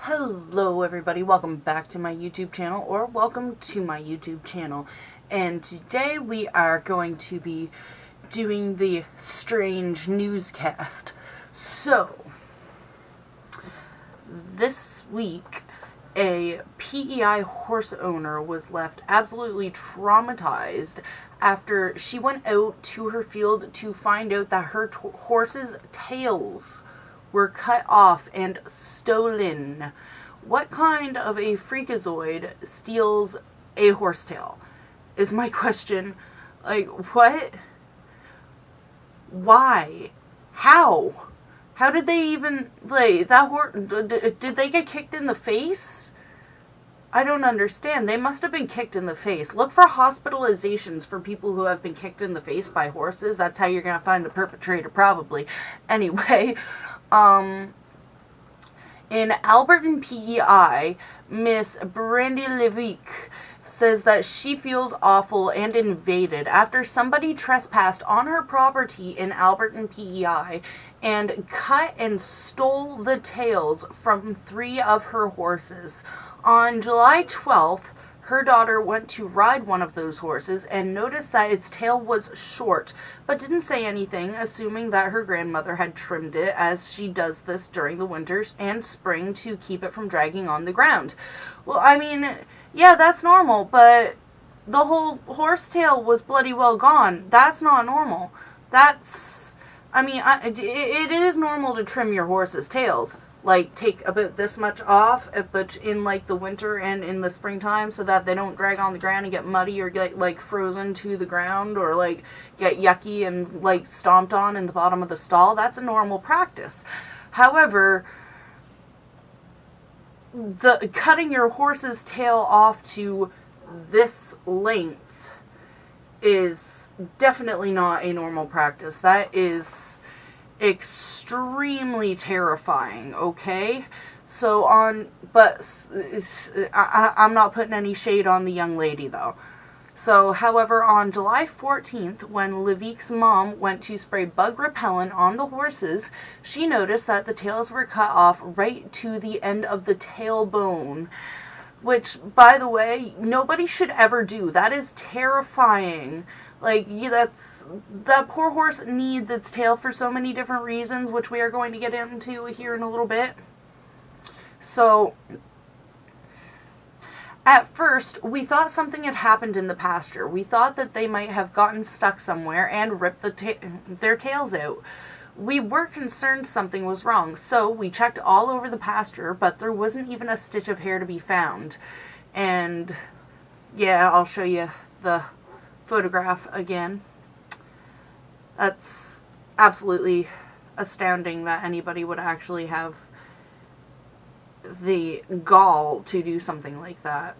Hello everybody, welcome back to my YouTube channel, or welcome to my YouTube channel. And today we are going to be doing the strange newscast. So, this week a PEI horse owner was left absolutely traumatized after she went out to her field to find out that her horse's tails were cut off and stolen. What kind of a freakazoid steals a horsetail? Is my question. Like, what? Why? How? How did they even, like, that horse, did they get kicked in the face? I don't understand. They must have been kicked in the face. Look for hospitalizations for people who have been kicked in the face by horses. That's how you're going to find the perpetrator, probably. Anyway, in Alberton PEI, Miss Brandy Levick says that she feels awful and invaded after somebody trespassed on her property in Alberton PEI and cut and stole the tails from 3 of her horses. On July 12th, her daughter went to ride one of those horses and noticed that its tail was short, but didn't say anything, assuming that her grandmother had trimmed it, as she does this during the winters and spring to keep it from dragging on the ground. Well, I mean, yeah, that's normal, but the whole horse tail was bloody well gone. That's not normal. That's, I mean, it is normal to trim your horse's tails. Like, take about this much off, but in, like, the winter and in the springtime, so that they don't drag on the ground and get muddy or get, like, frozen to the ground or, like, get yucky and, like, stomped on in the bottom of the stall. That's a normal practice. However, the cutting your horse's tail off to this length is definitely not a normal practice. That is extremely terrifying, okay? So I'm not putting any shade on the young lady, though. So, however, on July 14th, when Levick's mom went to spray bug repellent on the horses, she noticed that the tails were cut off right to the end of the tailbone, which, by the way, nobody should ever do. That is terrifying. Like, yeah, that poor horse needs its tail for so many different reasons, which we are going to get into here in a little bit. So, at first, we thought something had happened in the pasture. We thought that they might have gotten stuck somewhere and ripped their tails out. We were concerned something was wrong, so we checked all over the pasture, but there wasn't even a stitch of hair to be found. And, yeah, I'll show you the photograph again. That's absolutely astounding that anybody would actually have the gall to do something like that.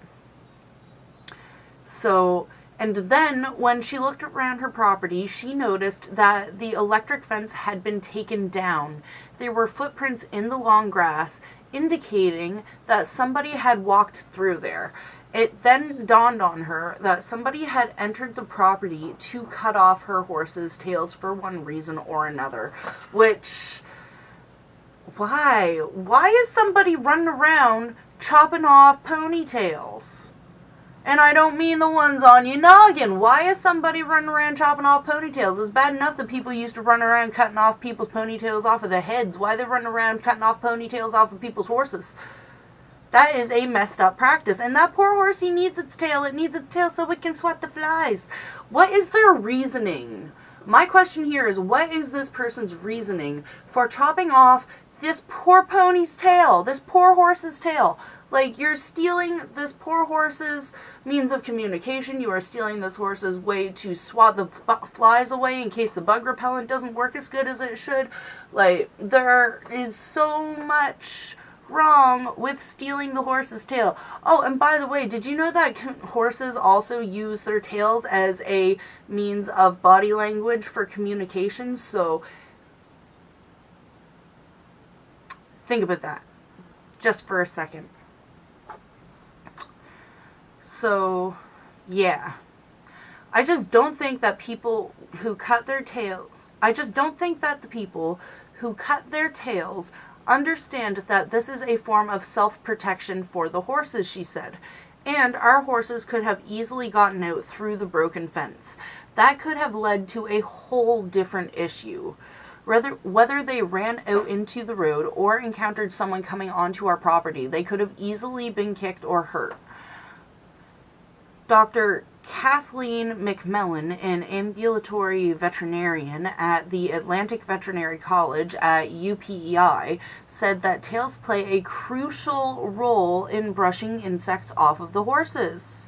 So, and then when she looked around her property, she noticed that the electric fence had been taken down. There were footprints in the long grass indicating that somebody had walked through there. It then dawned on her that somebody had entered the property to cut off her horse's tails for one reason or another. Which, why? Why is somebody running around chopping off ponytails? And I don't mean the ones on your noggin. Why is somebody running around chopping off ponytails? It's bad enough that people used to run around cutting off people's ponytails off of their heads. Why are they running around cutting off ponytails off of people's horses? That is a messed up practice. And that poor horsey needs its tail. It needs its tail so it can sweat the flies. What is their reasoning? My question here is, what is this person's reasoning for chopping off this poor pony's tail? This poor horse's tail? Like, you're stealing this poor horse's means of communication. You are stealing this horse's way to swat the flies away in case the bug repellent doesn't work as good as it should. Like, there is so much wrong with stealing the horse's tail. Oh, and by the way, did you know that horses also use their tails as a means of body language for communication? So, think about that just for a second. So, yeah. I just don't think that people who cut their tails, I just don't think that the people who cut their tails Understand that this is a form of self-protection for the horses, she said. And our horses could have easily gotten out through the broken fence. That could have led to a whole different issue. Whether they ran out into the road or encountered someone coming onto our property, they could have easily been kicked or hurt. Dr. Kathleen McMillan, an ambulatory veterinarian at the Atlantic Veterinary College at UPEI, said that tails play a crucial role in brushing insects off of the horses.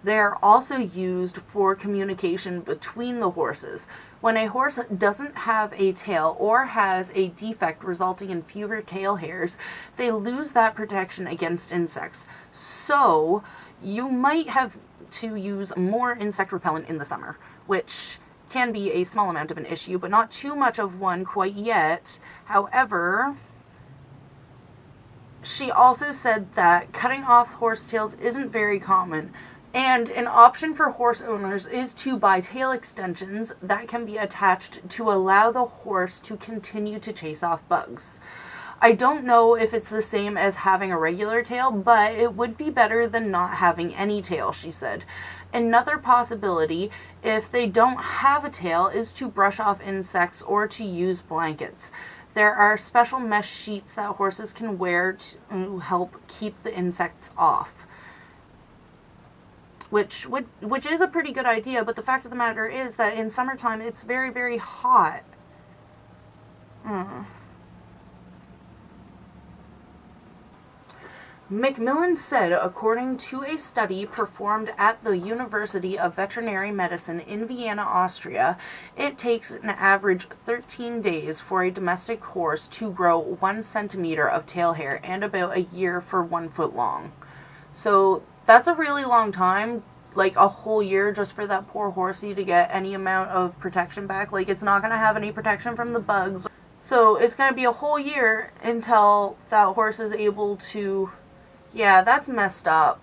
They are also used for communication between the horses. When a horse doesn't have a tail or has a defect resulting in fewer tail hairs, they lose that protection against insects. So, you might have to use more insect repellent in the summer, which can be a small amount of an issue, but not too much of one quite yet. However, she also said that cutting off horsetails isn't very common, and an option for horse owners is to buy tail extensions that can be attached to allow the horse to continue to chase off bugs. I don't know if it's the same as having a regular tail, but it would be better than not having any tail, she said. Another possibility, if they don't have a tail, is to brush off insects or to use blankets. There are special mesh sheets that horses can wear to help keep the insects off. Which is a pretty good idea, but the fact of the matter is that in summertime it's very, very hot. McMillan said, according to a study performed at the University of Veterinary Medicine in Vienna, Austria, it takes an average 13 days for a domestic horse to grow 1 centimeter of tail hair and about a year for 1 foot long. So that's a really long time, like a whole year just for that poor horsey to get any amount of protection back. Like, it's not going to have any protection from the bugs. So it's going to be a whole year until that horse is able to... Yeah, that's messed up.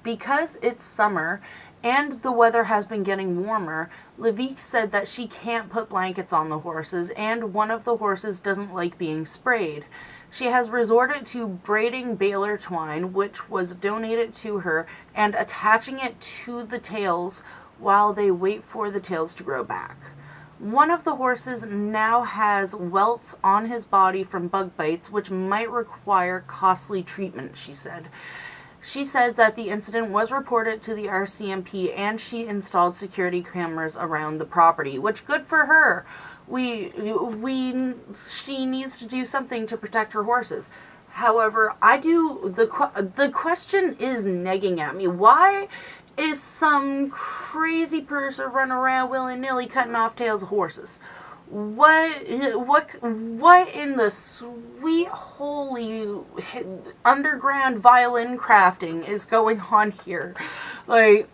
Because it's summer and the weather has been getting warmer, Levique said that she can't put blankets on the horses, and one of the horses doesn't like being sprayed. She has resorted to braiding baler twine, which was donated to her, and attaching it to the tails while they wait for the tails to grow back. One of the horses now has welts on his body from bug bites, which might require costly treatment, she said. She said that the incident was reported to the RCMP and she installed security cameras around the property, which good for her. She needs to do something to protect her horses. However, the question is nagging at me. Why is some crazy person running around willy-nilly cutting off tails of horses? What in the sweet holy underground violin crafting is going on here? Like,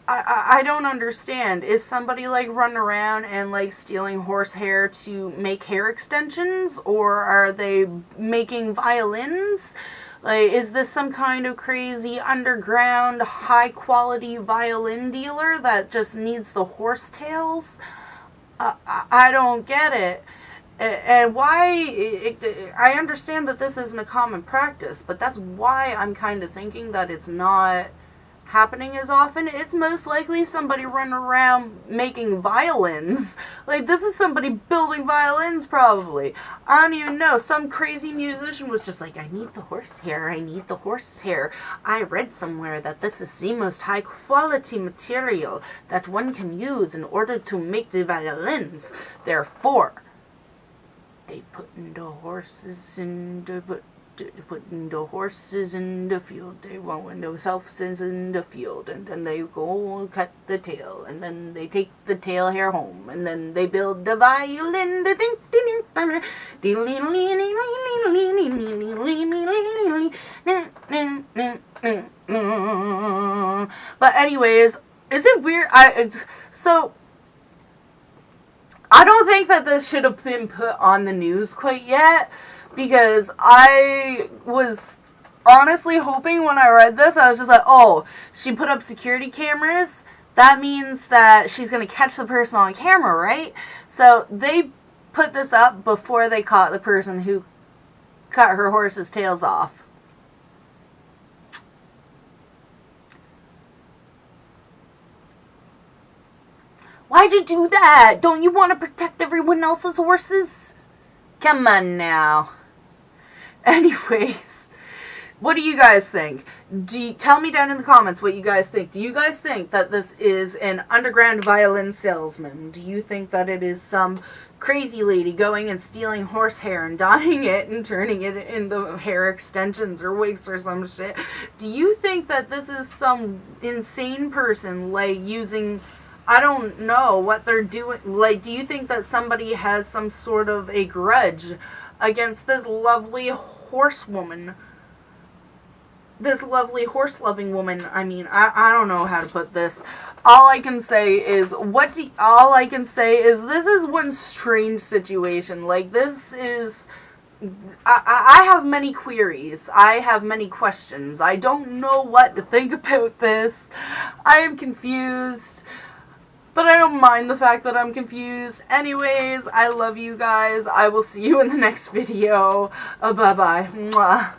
I don't understand. Is somebody like running around and like stealing horse hair to make hair extensions, or are they making violins? Like, is this some kind of crazy underground high quality violin dealer that just needs the horsetails? I don't get it. And why, I understand that this isn't a common practice, but that's why I'm kind of thinking that it's not happening as often. It's most likely somebody running around making violins. Like, this is somebody building violins, probably. I don't even know. Some crazy musician was just like, I need the horsehair, I need the horsehair. I read somewhere that this is the most high quality material that one can use in order to make the violins. Therefore, they putting the horses in the field. They want themselves in the field, and then they go and cut the tail, and then they take the tail hair home, and then they build the violin. But anyways, is it weird? So I don't think that this should have been put on the news quite yet, because I was honestly hoping when I read this, I was just like, oh, she put up security cameras. That means that she's going to catch the person on camera, right? So they put this up before they caught the person who cut her horse's tails off. Why'd you do that? Don't you want to protect everyone else's horses? Come on now. Anyways, what do you guys think? Tell me down in the comments what you guys think. Do you guys think that this is an underground violin salesman? Do you think that it is some crazy lady going and stealing horsehair and dyeing it and turning it into hair extensions or wigs or some shit? Do you think that this is some insane person, like, using... I don't know what they're doing. Like, do you think that somebody has some sort of a grudge against this lovely horsewoman? This lovely horse-loving woman. I mean, I don't know how to put this. All I can say is, this is one strange situation. Like, this is... I have many queries. I have many questions. I don't know what to think about this. I am confused. But I don't mind the fact that I'm confused. Anyways, I love you guys. I will see you in the next video. Bye-bye. Mwah.